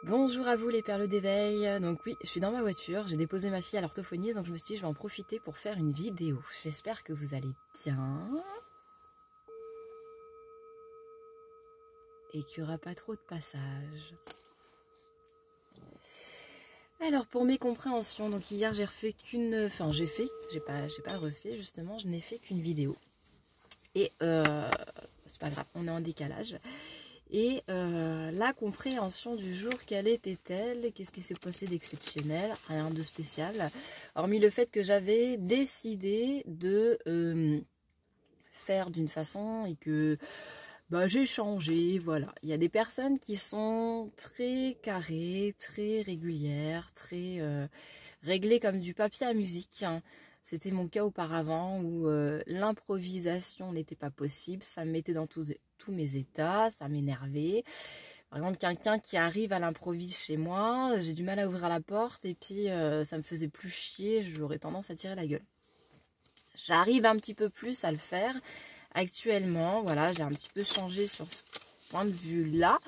Bonjour à vous les perles d'éveil. Donc oui, je suis dans ma voiture, j'ai déposé ma fille à l'orthophoniste, donc je me suis dit je vais en profiter pour faire une vidéo. J'espère que vous allez bien et qu'il n'y aura pas trop de passages. Alors pour mes compréhensions, donc hier j'ai refait qu'une, enfin j'ai pas refait justement, je n'ai fait qu'une vidéo. Et c'est pas grave, on est en décalage. Et la compréhension du jour, quelle était-elle? Qu'est-ce qui s'est passé d'exceptionnel? Rien de spécial. Hormis le fait que j'avais décidé de faire d'une façon et que j'ai changé. Voilà. Il y a des personnes qui sont très carrées, très régulières, très réglées comme du papier à musique. Hein. C'était mon cas auparavant où l'improvisation n'était pas possible. Ça me mettait dans tous mes états, ça m'énervait. Par exemple, quelqu'un qui arrive à l'improviste chez moi, j'ai du mal à ouvrir la porte et puis ça me faisait plus chier, j'aurais tendance à tirer la gueule. J'arrive un petit peu plus à le faire actuellement. Voilà, j'ai un petit peu changé sur ce point de vue-là,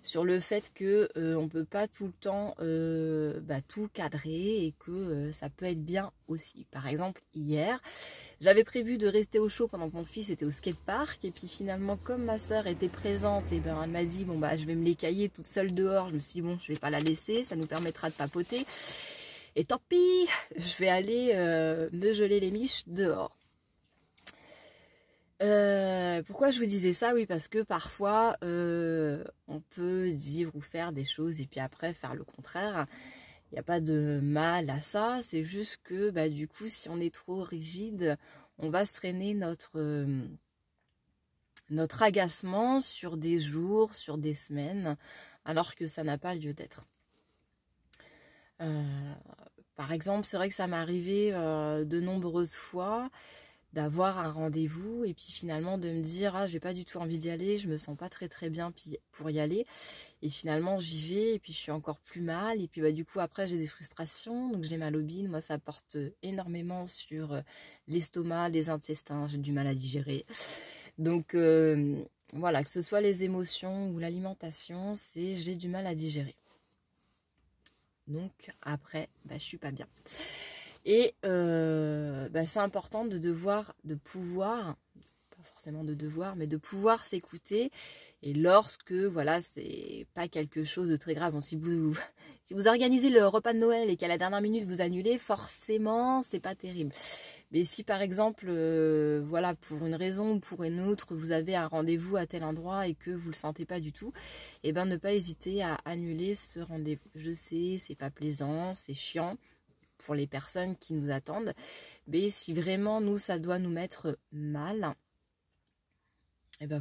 sur le fait que on peut pas tout le temps tout cadrer et que ça peut être bien aussi. Par exemple, hier, j'avais prévu de rester au chaud pendant que mon fils était au skatepark et puis finalement, comme ma soeur était présente, et elle m'a dit je vais me l'écailler toute seule dehors. Je me suis dit je vais pas la laisser, ça nous permettra de papoter. Et tant pis, je vais aller me geler les miches dehors. Pourquoi je vous disais ça? Oui, parce que parfois, on peut dire ou faire des choses et puis après faire le contraire. Il n'y a pas de mal à ça. C'est juste que du coup, si on est trop rigide, on va se traîner notre agacement sur des jours, sur des semaines, alors que ça n'a pas lieu d'être. Par exemple, c'est vrai que ça m'est arrivé de nombreuses fois d'avoir un rendez-vous et puis finalement de me dire j'ai pas du tout envie d'y aller, je me sens pas très bien pour y aller et finalement j'y vais et puis je suis encore plus mal et puis du coup après j'ai des frustrations, donc j'ai mal au bide. Moi ça porte énormément sur l'estomac, les intestins, j'ai du mal à digérer, donc voilà, que ce soit les émotions ou l'alimentation, j'ai du mal à digérer, donc après je suis pas bien. Et c'est important de pouvoir, pas forcément de devoir, mais de pouvoir s'écouter. Et lorsque, voilà, c'est pas quelque chose de très grave. Bon, si vous organisez le repas de Noël et qu'à la dernière minute vous annulez, forcément, c'est pas terrible. Mais si par exemple, voilà, pour une raison ou pour une autre, vous avez un rendez-vous à tel endroit et que vous le sentez pas du tout, ne pas hésiter à annuler ce rendez-vous. Je sais, c'est pas plaisant, c'est chiant pour les personnes qui nous attendent, mais si vraiment nous ça doit nous mettre mal,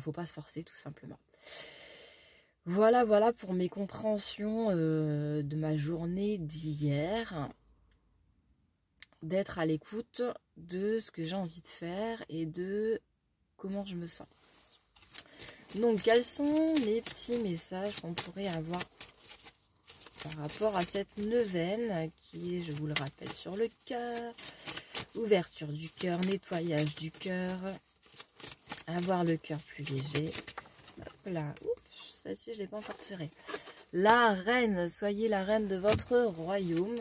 faut pas se forcer tout simplement. Voilà pour mes compréhensions de ma journée d'hier, d'être à l'écoute de ce que j'ai envie de faire et de comment je me sens. Donc quels sont les petits messages qu'on pourrait avoir par rapport à cette neuvaine qui est, je vous le rappelle, sur le cœur, ouverture du cœur, nettoyage du cœur, avoir le cœur plus léger. Hop là, oups, celle-ci je ne l'ai pas encore tirée. La reine, soyez la reine de votre royaume.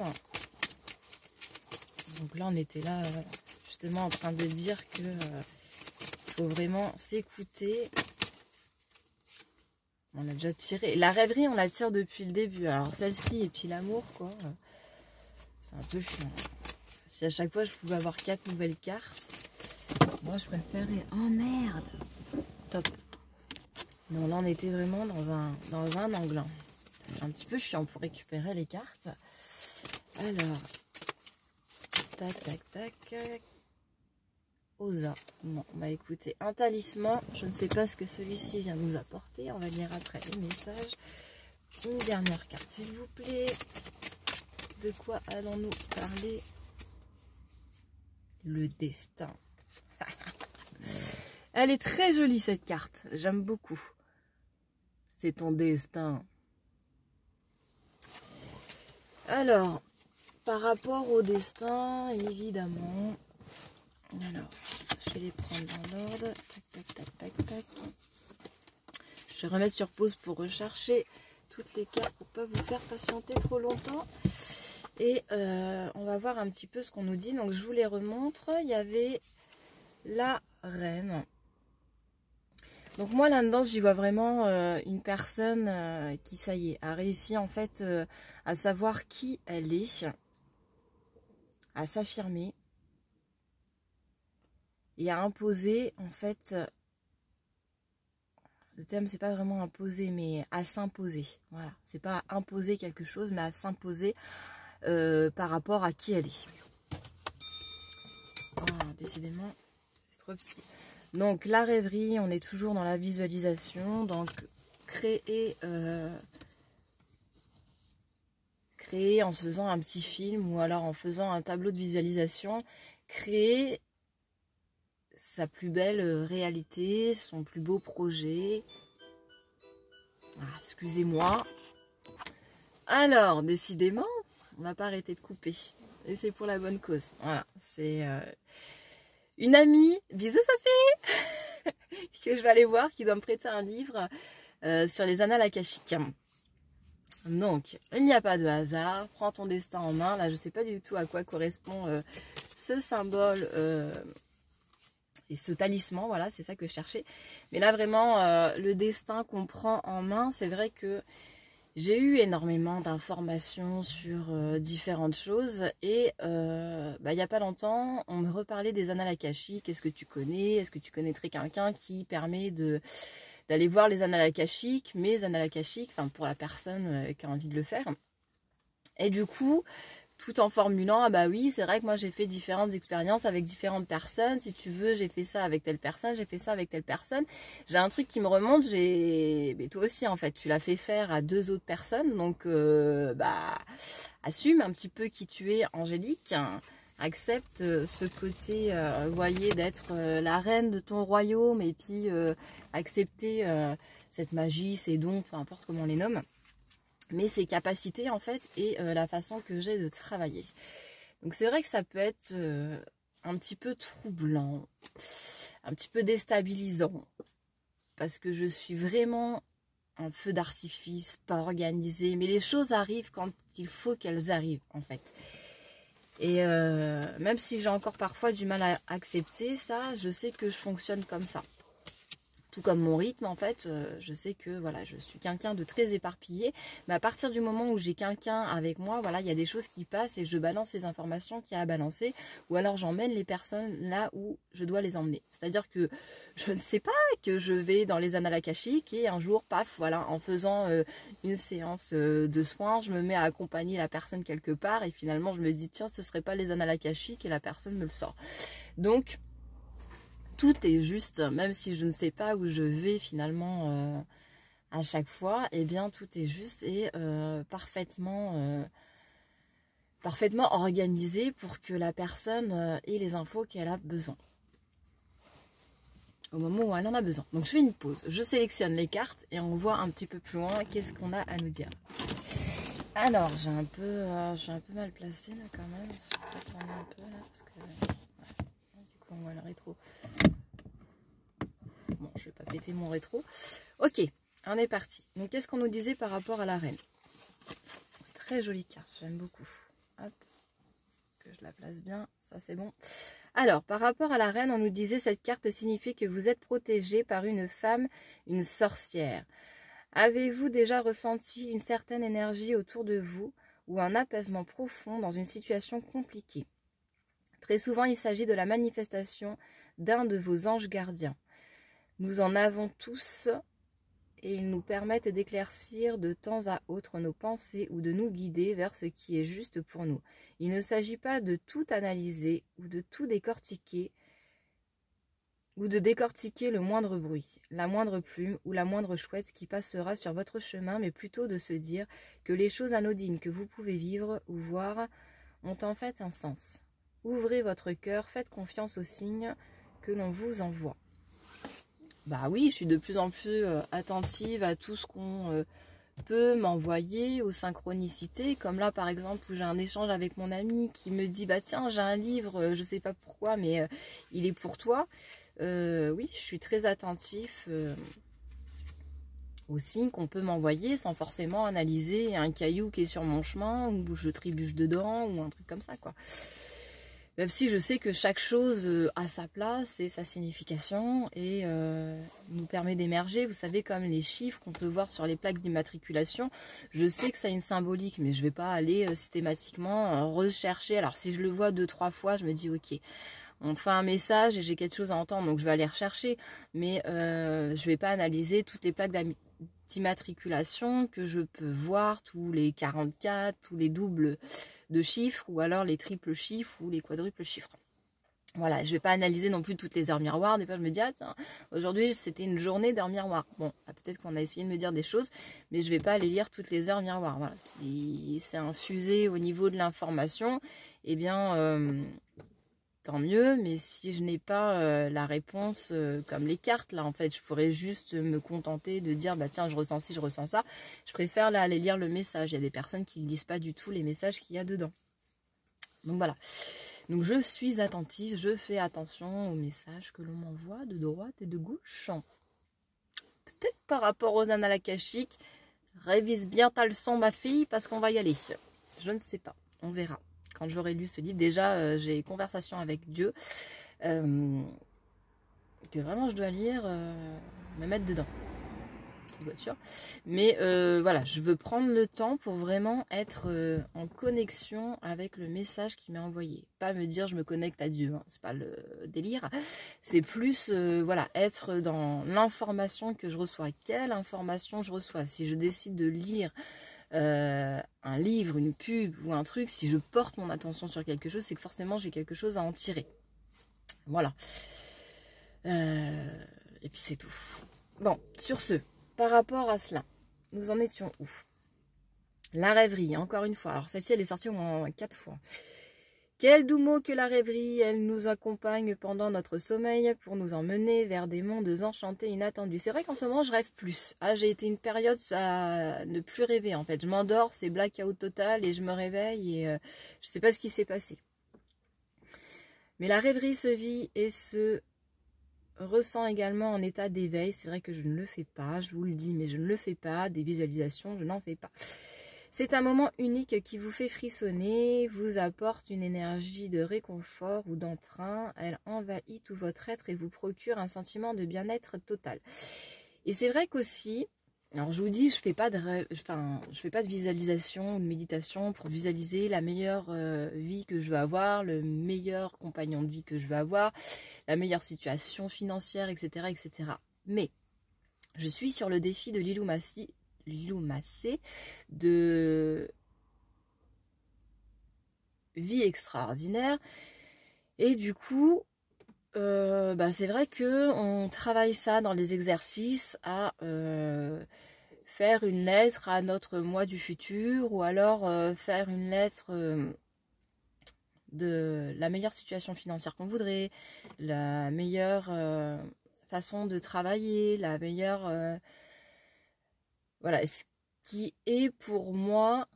Donc là on était là, voilà, justement en train de dire que faut vraiment s'écouter. On a déjà tiré. La rêverie, on la tire depuis le début. Alors celle-ci et puis l'amour, quoi. C'est un peu chiant. Si à chaque fois je pouvais avoir 4 nouvelles cartes, moi je préférais. Oh merde! Top. Non, là on était vraiment dans un angle. C'est un petit peu chiant pour récupérer les cartes. Alors. Tac. Osa. Bon, écoutez, un talisman. Je ne sais pas ce que celui-ci vient nous apporter. On va lire après les messages. Une dernière carte, s'il vous plaît. De quoi allons-nous parler? Le destin. Elle est très jolie cette carte. J'aime beaucoup. C'est ton destin. Alors, par rapport au destin, évidemment. Alors, je vais les prendre dans l'ordre. Tac. Je vais remettre sur pause pour rechercher toutes les cartes pour pas vous faire patienter trop longtemps. Et on va voir un petit peu ce qu'on nous dit. Donc je vous les remontre. Il y avait la reine. Donc moi là-dedans, j'y vois vraiment une personne qui, ça y est, a réussi en fait à savoir qui elle est, à s'affirmer et à imposer en fait, le terme c'est pas vraiment imposer, mais à s'imposer. Voilà, c'est pas à imposer quelque chose, mais à s'imposer par rapport à qui elle est. Oh, décidément, c'est trop petit. Donc la rêverie, on est toujours dans la visualisation, donc créer en se faisant un petit film ou alors en faisant un tableau de visualisation, créer sa plus belle réalité, son plus beau projet. Ah, excusez-moi. Alors, décidément, on va pas arrêter de couper. Et c'est pour la bonne cause. Voilà, c'est une amie, bisous Sophie, que je vais aller voir, qui doit me prêter un livre sur les annales akashiques. Donc, il n'y a pas de hasard, prends ton destin en main. Là, je ne sais pas du tout à quoi correspond ce symbole et ce talisman, voilà, c'est ça que je cherchais. Mais là, vraiment, le destin qu'on prend en main, c'est vrai que j'ai eu énormément d'informations sur différentes choses et il n'y a pas longtemps, on me reparlait des annales akashiques. Est-ce que tu connais? Est-ce que tu connaîtrais quelqu'un qui permet d'aller voir les annales akashiques, mes annales akashiques, enfin pour la personne qui a envie de le faire? Et du coup, tout en formulant, ah bah oui, c'est vrai que moi j'ai fait différentes expériences avec différentes personnes. Si tu veux, j'ai fait ça avec telle personne, j'ai fait ça avec telle personne. J'ai un truc qui me remonte, mais toi aussi en fait, tu l'as fait faire à 2 autres personnes. Donc, assume un petit peu qui tu es, Angélique. Accepte ce côté, voyez, d'être la reine de ton royaume et puis accepter cette magie, ces dons, peu importe comment on les nomme. Mais ses capacités en fait et la façon que j'ai de travailler. Donc c'est vrai que ça peut être un petit peu troublant, un petit peu déstabilisant, parce que je suis vraiment un feu d'artifice, pas organisé, mais les choses arrivent quand il faut qu'elles arrivent en fait. Et même si j'ai encore parfois du mal à accepter ça, je sais que je fonctionne comme ça. Tout comme mon rythme, en fait, je sais que voilà, je suis quelqu'un de très éparpillé. Mais à partir du moment où j'ai quelqu'un avec moi, voilà, il y a des choses qui passent et je balance les informations qu'il y a à balancer. Ou alors j'emmène les personnes là où je dois les emmener. C'est-à-dire que je ne sais pas que je vais dans les annales akashiques et un jour, paf, voilà, en faisant une séance de soins, je me mets à accompagner la personne quelque part et finalement je me dis, tiens, ce ne serait pas les annales akashiques et la personne me le sort. Donc, tout est juste, même si je ne sais pas où je vais finalement à chaque fois, eh bien tout est juste et parfaitement organisé pour que la personne ait les infos qu'elle a besoin. Au moment où elle en a besoin. Donc je fais une pause, je sélectionne les cartes et on voit un petit peu plus loin qu'est-ce qu'on a à nous dire. Alors, je suis un peu mal placée là quand même. Je vais tourner un peu là parce que du coup on voit le rétro. Bon, je vais pas péter mon rétro. Ok, on est parti. Donc, qu'est-ce qu'on nous disait par rapport à la reine? Très jolie carte, j'aime beaucoup. Hop, que je la place bien, ça c'est bon. Alors, par rapport à la reine, on nous disait cette carte signifie que vous êtes protégé par une femme, une sorcière. Avez-vous déjà ressenti une certaine énergie autour de vous ou un apaisement profond dans une situation compliquée? Très souvent, il s'agit de la manifestation d'un de vos anges gardiens. Nous en avons tous et ils nous permettent d'éclaircir de temps à autre nos pensées ou de nous guider vers ce qui est juste pour nous. Il ne s'agit pas de tout analyser ou de tout décortiquer ou de décortiquer le moindre bruit, la moindre plume ou la moindre chouette qui passera sur votre chemin, mais plutôt de se dire que les choses anodines que vous pouvez vivre ou voir ont en fait un sens. Ouvrez votre cœur, faites confiance aux signes que l'on vous envoie. Bah oui, je suis de plus en plus attentive à tout ce qu'on peut m'envoyer, aux synchronicités, comme là par exemple où j'ai un échange avec mon ami qui me dit bah tiens j'ai un livre, je sais pas pourquoi mais il est pour toi. Oui, je suis très attentif aux signes qu'on peut m'envoyer sans forcément analyser un caillou qui est sur mon chemin ou je trébuche dedans ou un truc comme ça, quoi. Même si je sais que chaque chose a sa place et sa signification et nous permet d'émerger. Vous savez, comme les chiffres qu'on peut voir sur les plaques d'immatriculation, je sais que ça a une symbolique, mais je ne vais pas aller systématiquement rechercher. Alors si je le vois 2-3 fois, je me dis ok, on fait un message et j'ai quelque chose à entendre, donc je vais aller rechercher. Mais je ne vais pas analyser toutes les plaques d'immatriculation que je peux voir, tous les 44, tous les doubles de chiffres, ou alors les triples chiffres ou les quadruples chiffres. Voilà, je vais pas analyser non plus toutes les heures miroirs. Des fois, je me dis, ah tiens, aujourd'hui, c'était une journée d'heures miroirs. Bon, peut-être qu'on a essayé de me dire des choses, mais je vais pas aller lire toutes les heures miroirs. Voilà, si c'est infusé au niveau de l'information, eh bien, tant mieux. Mais si je n'ai pas la réponse comme les cartes, là, en fait, je pourrais juste me contenter de dire, bah tiens, je ressens ci, je ressens ça. Je préfère là aller lire le message. Il y a des personnes qui ne lisent pas du tout les messages qu'il y a dedans. Donc voilà. Donc je suis attentive, je fais attention aux messages que l'on m'envoie de droite et de gauche. Peut-être par rapport aux annales akashiques, révise bien ta leçon ma fille parce qu'on va y aller. Je ne sais pas, on verra. Quand j'aurai lu ce livre, déjà j'ai conversation avec Dieu que vraiment je dois lire, me mettre dedans. Voiture. Mais voilà, je veux prendre le temps pour vraiment être en connexion avec le message qui m'est envoyé. Pas me dire je me connecte à Dieu, hein, c'est pas le délire. C'est plus voilà, être dans l'information que je reçois. Quelle information je reçois? Si je décide de lire un livre, une pub ou un truc, si je porte mon attention sur quelque chose, c'est que forcément j'ai quelque chose à en tirer. Voilà. Et puis c'est tout. Bon, sur ce. Par rapport à cela, nous en étions où? La rêverie, encore une fois. Alors celle-ci, elle est sortie au moins 4 fois. Quel doux mot que la rêverie, elle nous accompagne pendant notre sommeil pour nous emmener vers des mondes enchantés, inattendus. C'est vrai qu'en ce moment, je rêve plus. Ah, j'ai été une période à ne plus rêver, en fait. Je m'endors, c'est blackout total et je me réveille et je sais pas ce qui s'est passé. Mais la rêverie se vit et se ressent également en état d'éveil. C'est vrai que je ne le fais pas, je vous le dis, mais je ne le fais pas. Des visualisations, je n'en fais pas. C'est un moment unique qui vous fait frissonner, vous apporte une énergie de réconfort ou d'entrain. Elle envahit tout votre être et vous procure un sentiment de bien-être total. Et c'est vrai qu'aussi, alors je vous dis, je fais pas de visualisation ou de méditation pour visualiser la meilleure vie que je veux avoir, le meilleur compagnon de vie que je veux avoir, la meilleure situation financière, etc., etc. Mais je suis sur le défi de Lilou Massé de vie extraordinaire. Et du coup, c'est vrai que on travaille ça dans les exercices à faire une lettre à notre moi du futur ou alors faire une lettre de la meilleure situation financière qu'on voudrait, la meilleure façon de travailler, la meilleure voilà, ce qui est pour moi,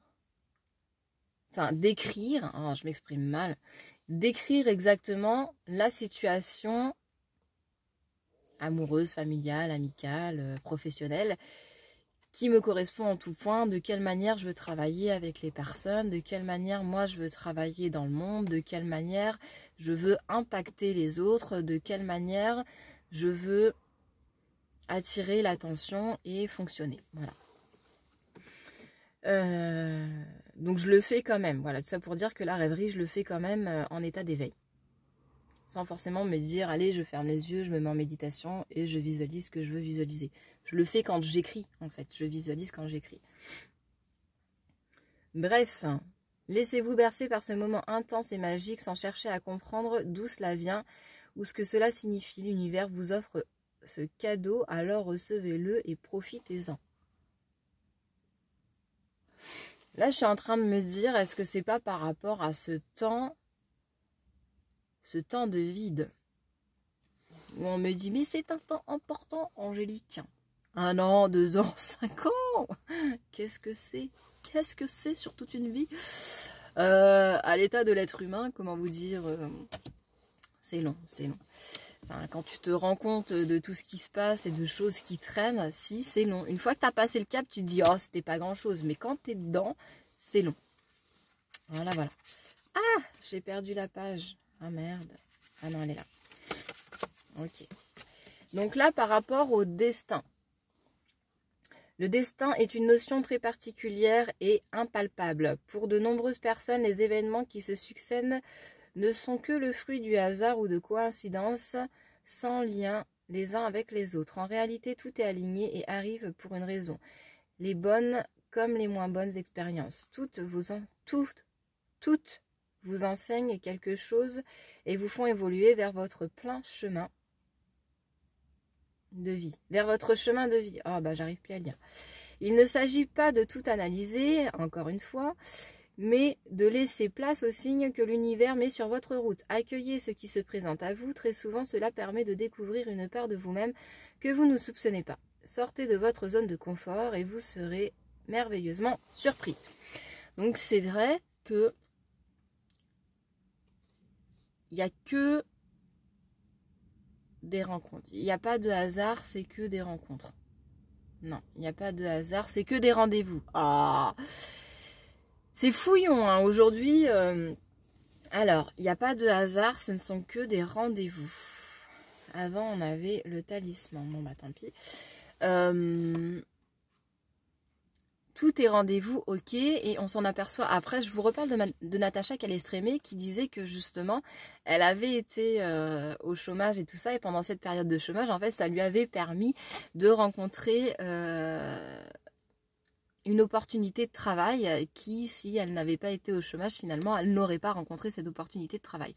enfin décrire, hein, je m'exprime mal, décrire exactement la situation amoureuse, familiale, amicale, professionnelle, qui me correspond en tout point, de quelle manière je veux travailler avec les personnes, de quelle manière moi je veux travailler dans le monde, de quelle manière je veux impacter les autres, de quelle manière je veux attirer l'attention et fonctionner. Voilà. Donc je le fais quand même. Voilà, tout ça pour dire que la rêverie, je le fais quand même en état d'éveil. Sans forcément me dire, allez, je ferme les yeux, je me mets en méditation et je visualise ce que je veux visualiser. Je le fais quand j'écris, en fait. Je visualise quand j'écris. Bref, laissez-vous bercer par ce moment intense et magique sans chercher à comprendre d'où cela vient ou ce que cela signifie. L'univers vous offre ce cadeau, alors recevez-le et profitez-en. Là, je suis en train de me dire, est-ce que c'est pas par rapport à ce temps de vide où on me dit, mais c'est un temps important, Angélique. 1 an, 2 ans, 5 ans. Qu'est-ce que c'est? Qu'est-ce que c'est sur toute une vie? À l'état de l'être humain, comment vous dire, c'est long, c'est long. Enfin, quand tu te rends compte de tout ce qui se passe et de choses qui traînent, si, c'est long. Une fois que tu as passé le cap, tu te dis, oh, c'était pas grand-chose. Mais quand tu es dedans, c'est long. Voilà, voilà. Ah, j'ai perdu la page. Ah, merde. Ah non, elle est là. Ok. Donc là, par rapport au destin. Le destin est une notion très particulière et impalpable. Pour de nombreuses personnes, les événements qui se succèdent ne sont que le fruit du hasard ou de coïncidences sans lien les uns avec les autres. En réalité, tout est aligné et arrive pour une raison. Les bonnes comme les moins bonnes expériences. Toutes vous enseignent quelque chose et vous font évoluer vers votre plein chemin de vie. Vers votre chemin de vie. Ah bah j'arrive plus à lire. Il ne s'agit pas de tout analyser, encore une fois, mais de laisser place aux signes que l'univers met sur votre route. Accueillez ce qui se présente à vous. Très souvent, cela permet de découvrir une part de vous-même que vous ne soupçonnez pas. Sortez de votre zone de confort et vous serez merveilleusement surpris. Donc c'est vrai que il n'y a que des rencontres. Il n'y a pas de hasard, c'est que des rencontres. Non, il n'y a pas de hasard, c'est que des rendez-vous. Ah, c'est fouillon, hein, aujourd'hui. Alors, il n'y a pas de hasard, ce ne sont que des rendez-vous. Avant, on avait le talisman. Bon, bah tant pis. Tout est rendez-vous, ok, et on s'en aperçoit. Après, je vous reparle de Natacha Calestrémé qui disait que justement, elle avait été au chômage et tout ça, et pendant cette période de chômage, en fait, ça lui avait permis de rencontrer une opportunité de travail qui, si elle n'avait pas été au chômage, finalement, elle n'aurait pas rencontré cette opportunité de travail.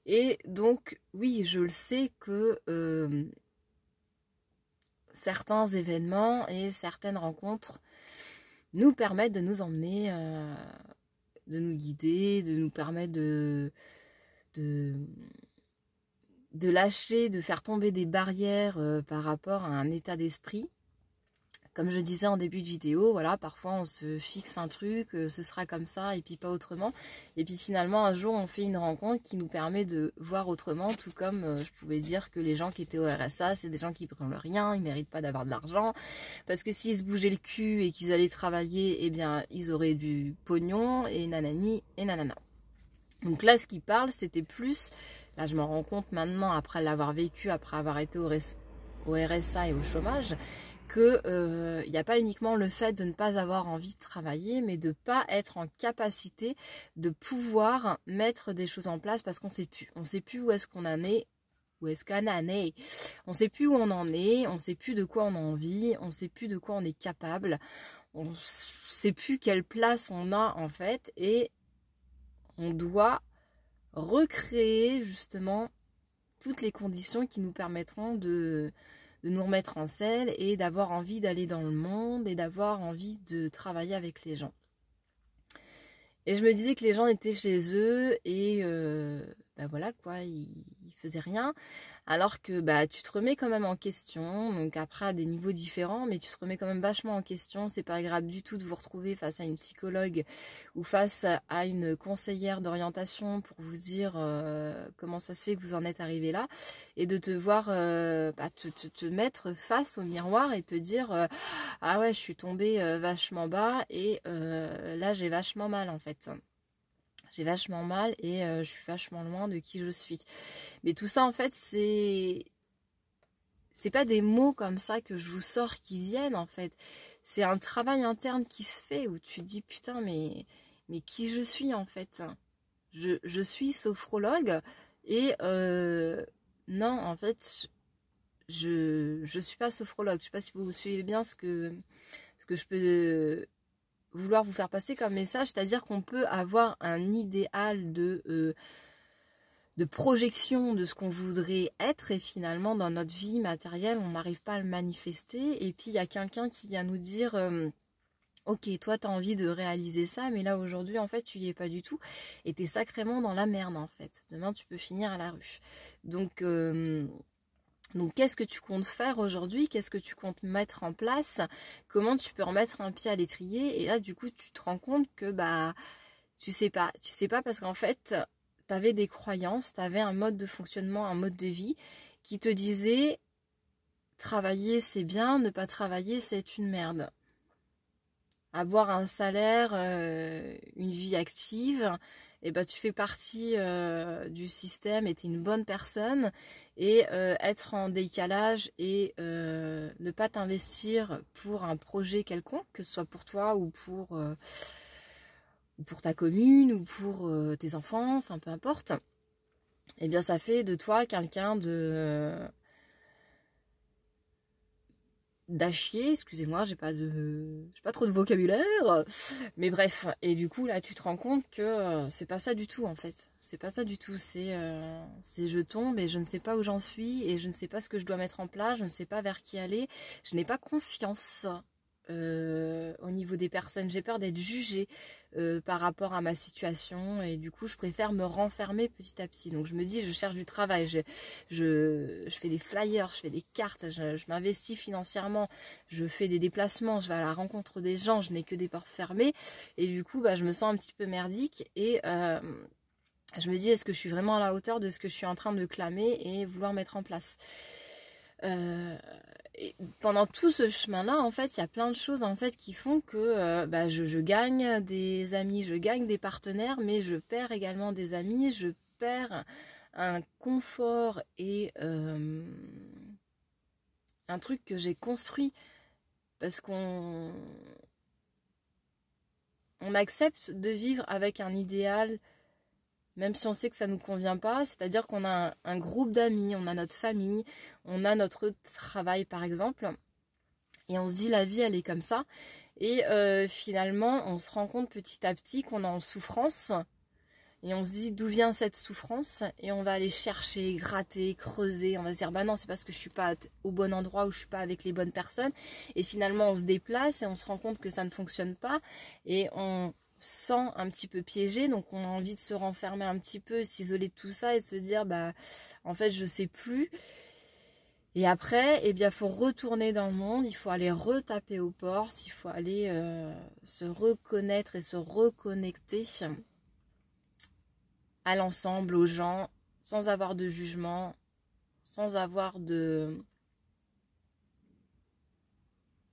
Et donc, oui, je le sais que certains événements et certaines rencontres nous permettent de nous emmener, de nous guider, de nous permettre de lâcher, de faire tomber des barrières par rapport à un état d'esprit. Comme je disais en début de vidéo, voilà, parfois on se fixe un truc, ce sera comme ça et puis pas autrement. Et puis finalement, un jour, on fait une rencontre qui nous permet de voir autrement, tout comme je pouvais dire que les gens qui étaient au RSA, c'est des gens qui prennent rien, ils méritent pas d'avoir de l'argent. Parce que s'ils se bougeaient le cul et qu'ils allaient travailler, eh bien, ils auraient du pognon et nanani et nanana. Donc là, ce qui parle, c'était plus, là je m'en rends compte maintenant, après l'avoir vécu, après avoir été au RSA et au chômage, que n'y a pas uniquement le fait de ne pas avoir envie de travailler, mais de ne pas être en capacité de pouvoir mettre des choses en place parce qu'on ne sait plus. On ne sait plus où est-ce qu'on en est. Où est-ce qu'on en est? On ne sait plus où on en est, on ne sait plus de quoi on a envie, on ne sait plus de quoi on est capable, on ne sait plus quelle place on a en fait, et on doit recréer justement toutes les conditions qui nous permettront de nous remettre en selle et d'avoir envie d'aller dans le monde et d'avoir envie de travailler avec les gens. Et je me disais que les gens étaient chez eux et ben voilà quoi, ils faisaient rien. Alors que bah tu te remets quand même en question, donc après à des niveaux différents, mais tu te remets quand même vachement en question. C'est pas agréable du tout de vous retrouver face à une psychologue ou face à une conseillère d'orientation pour vous dire comment ça se fait que vous en êtes arrivé là, et de te voir te mettre face au miroir et te dire ah ouais, je suis tombée vachement bas et là j'ai vachement mal en fait. J'ai vachement mal et je suis vachement loin de qui je suis. Mais tout ça en fait c'est pas des mots comme ça que je vous sors qui viennent en fait. C'est un travail interne qui se fait où tu dis putain mais qui je suis en fait. Je suis sophrologue et non en fait je suis pas sophrologue. Je sais pas si vous suivez bien ce que je peux vouloir vous faire passer comme message, c'est-à-dire qu'on peut avoir un idéal de projection de ce qu'on voudrait être et finalement dans notre vie matérielle on n'arrive pas à le manifester, et puis il y a quelqu'un qui vient nous dire ok, toi tu as envie de réaliser ça, mais là aujourd'hui en fait tu y es pas du tout et tu es sacrément dans la merde en fait, demain tu peux finir à la rue. Donc qu'est-ce que tu comptes faire aujourd'hui? Qu'est-ce que tu comptes mettre en place? Comment tu peux remettre un pied à l'étrier? Et là, du coup, tu te rends compte que bah tu sais pas parce qu'en fait, tu avais des croyances, tu avais un mode de fonctionnement, un mode de vie qui te disait travailler c'est bien, ne pas travailler c'est une merde. Avoir un salaire, une vie active, et ben tu fais partie du système et tu es une bonne personne. Et être en décalage et ne pas t'investir pour un projet quelconque, que ce soit pour toi ou pour ta commune ou pour tes enfants, enfin peu importe, et bien ça fait de toi quelqu'un d'acier, excusez-moi, j'ai pas trop de vocabulaire, mais bref, et du coup là tu te rends compte que c'est pas ça du tout en fait, c'est pas ça du tout, c'est je tombe et je ne sais pas où j'en suis et je ne sais pas ce que je dois mettre en place, je ne sais pas vers qui aller, je n'ai pas confiance au niveau des personnes, j'ai peur d'être jugée par rapport à ma situation et du coup je préfère me renfermer petit à petit. Donc je me dis, je cherche du travail, je fais des flyers, je fais des cartes, je m'investis financièrement, je fais des déplacements, je vais à la rencontre des gens, je n'ai que des portes fermées et du coup bah, je me sens un petit peu merdique et je me dis, est-ce que je suis vraiment à la hauteur de ce que je suis en train de clamer et vouloir mettre en place. Et pendant tout ce chemin-là, en fait, il y a plein de choses en fait qui font que bah, je gagne des amis, je gagne des partenaires, mais je perds également des amis, je perds un confort et un truc que j'ai construit parce qu'on accepte de vivre avec un idéal, même si on sait que ça ne nous convient pas, c'est-à-dire qu'on a un groupe d'amis, on a notre famille, on a notre travail par exemple, et on se dit la vie elle est comme ça, et finalement on se rend compte petit à petit qu'on est en souffrance, et on se dit d'où vient cette souffrance, et on va aller chercher, gratter, creuser, on va se dire bah non c'est parce que je suis pas au bon endroit ou je suis pas avec les bonnes personnes, et finalement on se déplace et on se rend compte que ça ne fonctionne pas, et on sent un petit peu piégé, donc on a envie de se renfermer un petit peu, s'isoler de tout ça et de se dire bah en fait je sais plus. Et après, eh bien, faut retourner dans le monde, il faut aller retaper aux portes, il faut aller se reconnaître et se reconnecter à l'ensemble, aux gens, sans avoir de jugement, sans avoir de...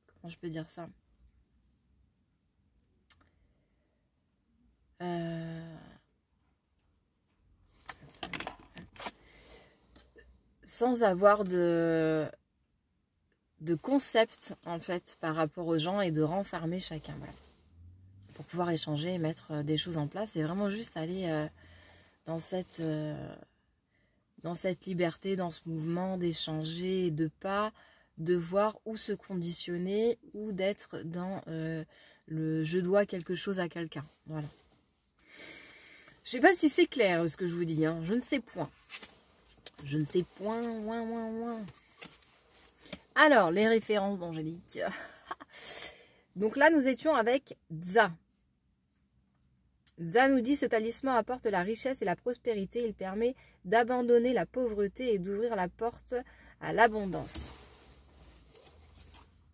Comment je peux dire ça ? Sans avoir de concept en fait par rapport aux gens et de renfermer chacun, voilà. Pour pouvoir échanger et mettre des choses en place et vraiment juste aller dans cette liberté, dans ce mouvement d'échanger et de pas devoir ou se conditionner ou d'être dans le je dois quelque chose à quelqu'un, voilà. Je sais pas si c'est clair ce que je vous dis, hein. Je ne sais point. Je ne sais point, ouin. Alors, les références d'Angélique. Donc là, nous étions avec Dza. Dza nous dit, ce talisman apporte la richesse et la prospérité. Il permet d'abandonner la pauvreté et d'ouvrir la porte à l'abondance.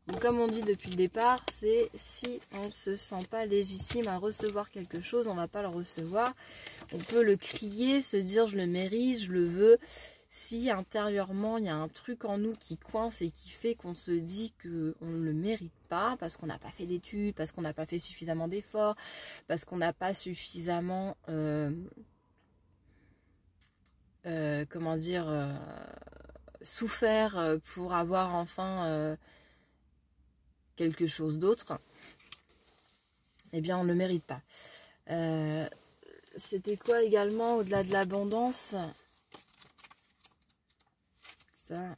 Donc, comme on dit depuis le départ, c'est si on ne se sent pas légitime à recevoir quelque chose, on ne va pas le recevoir. On peut le crier, se dire je le mérite, je le veux. Si intérieurement il y a un truc en nous qui coince et qui fait qu'on se dit qu'on ne le mérite pas, parce qu'on n'a pas fait d'études, parce qu'on n'a pas fait suffisamment d'efforts, parce qu'on n'a pas suffisamment, souffert pour avoir enfin quelque chose d'autre, eh bien on ne le mérite pas. C'était quoi également au-delà de l'abondance ? Ça,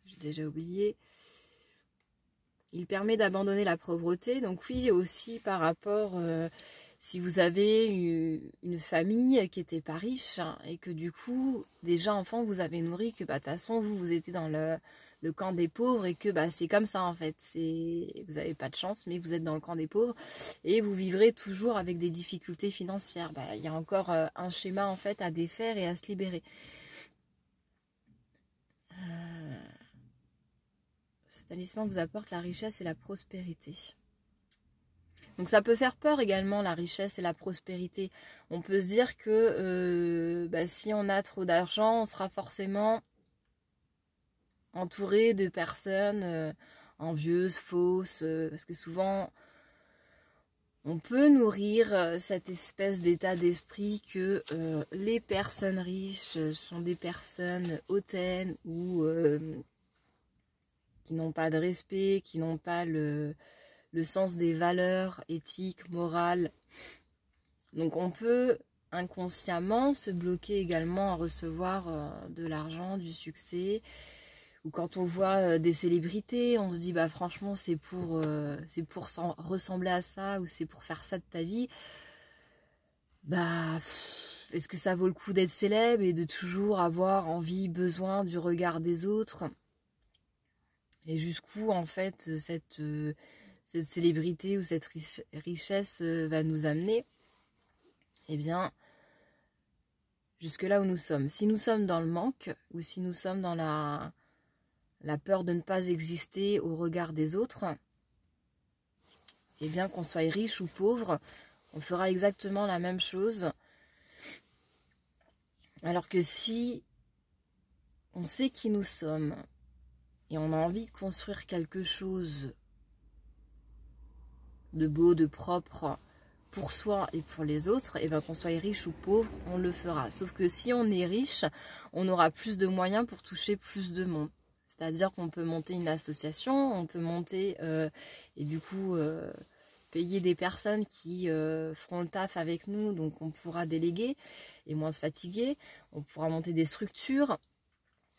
j'ai déjà oublié. Il permet d'abandonner la pauvreté. Donc oui, aussi par rapport, si vous avez une famille qui n'était pas riche hein, et que du coup, déjà enfant, vous avez nourri que bah, de toute façon, vous étiez dans le camp des pauvres et que bah, c'est comme ça en fait. Vous n'avez pas de chance, mais vous êtes dans le camp des pauvres et vous vivrez toujours avec des difficultés financières. Bah, il y a encore un schéma en fait à défaire et à se libérer. Ce talisman vous apporte la richesse et la prospérité. Donc ça peut faire peur également, la richesse et la prospérité. On peut se dire que si on a trop d'argent, on sera forcément entouré de personnes envieuses, fausses, parce que souvent on peut nourrir cette espèce d'état d'esprit que les personnes riches sont des personnes hautaines ou qui n'ont pas de respect, qui n'ont pas le sens des valeurs éthiques, morales. Donc on peut inconsciemment se bloquer également à recevoir de l'argent, du succès. Ou quand on voit des célébrités, on se dit bah franchement c'est pour ressembler à ça ou c'est pour faire ça de ta vie. Bah est-ce que ça vaut le coup d'être célèbre et de toujours avoir envie, besoin du regard des autres? Et jusqu'où en fait cette célébrité ou cette richesse va nous amener? Eh bien, jusque là où nous sommes. Si nous sommes dans le manque ou si nous sommes dans la peur de ne pas exister au regard des autres, eh bien qu'on soit riche ou pauvre, on fera exactement la même chose. Alors que si on sait qui nous sommes et on a envie de construire quelque chose de beau, de propre pour soi et pour les autres, et bien qu'on soit riche ou pauvre, on le fera. Sauf que si on est riche, on aura plus de moyens pour toucher plus de monde. C'est-à-dire qu'on peut monter une association, on peut monter et du coup payer des personnes qui feront le taf avec nous, donc on pourra déléguer et moins se fatiguer. On pourra monter des structures,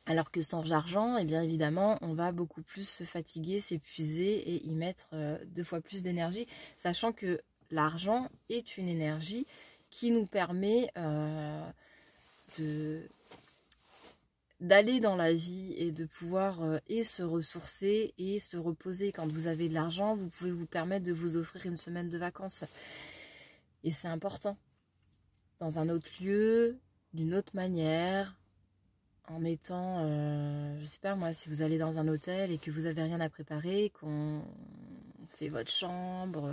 alors que sans argent, et bien évidemment, on va beaucoup plus se fatiguer, s'épuiser et y mettre 2 fois plus d'énergie, sachant que l'argent est une énergie qui nous permet d'aller dans la vie et de pouvoir et se ressourcer et se reposer. Quand vous avez de l'argent, vous pouvez vous permettre de vous offrir une semaine de vacances. Et c'est important. Dans un autre lieu, d'une autre manière, en mettant, je sais pas moi, si vous allez dans un hôtel et que vous n'avez rien à préparer, qu'on fait votre chambre,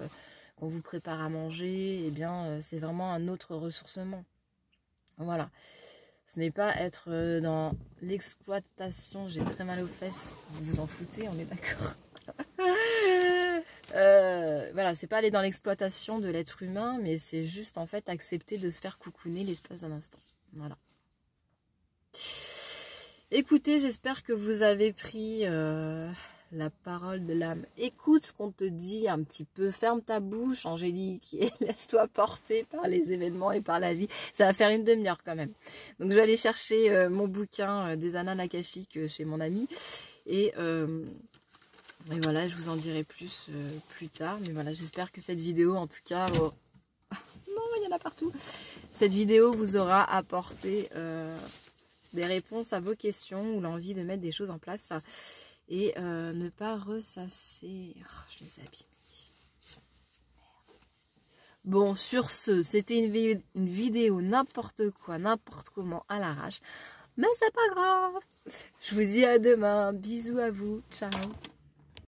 qu'on vous prépare à manger, eh bien c'est vraiment un autre ressourcement. Voilà. Ce n'est pas être dans l'exploitation. J'ai très mal aux fesses. Vous vous en foutez, on est d'accord. Voilà, c'est pas aller dans l'exploitation de l'être humain, mais c'est juste en fait accepter de se faire coucouner l'espace d'un instant. Voilà. Écoutez, j'espère que vous avez pris la parole de l'âme. Écoute ce qu'on te dit un petit peu. Ferme ta bouche, Angélique, et laisse-toi porter par les événements et par la vie. Ça va faire une demi-heure quand même. Donc je vais aller chercher mon bouquin des Annales akashiques chez mon ami. Et voilà, je vous en dirai plus plus tard. Mais voilà, j'espère que cette vidéo, en tout cas... non, il y en a partout. Cette vidéo vous aura apporté... des réponses à vos questions ou l'envie de mettre des choses en place et ne pas ressasser. Oh, je les abîme. Bon, sur ce, c'était une vidéo n'importe quoi, n'importe comment à l'arrache. Mais c'est pas grave. Je vous dis à demain. Bisous à vous. Ciao.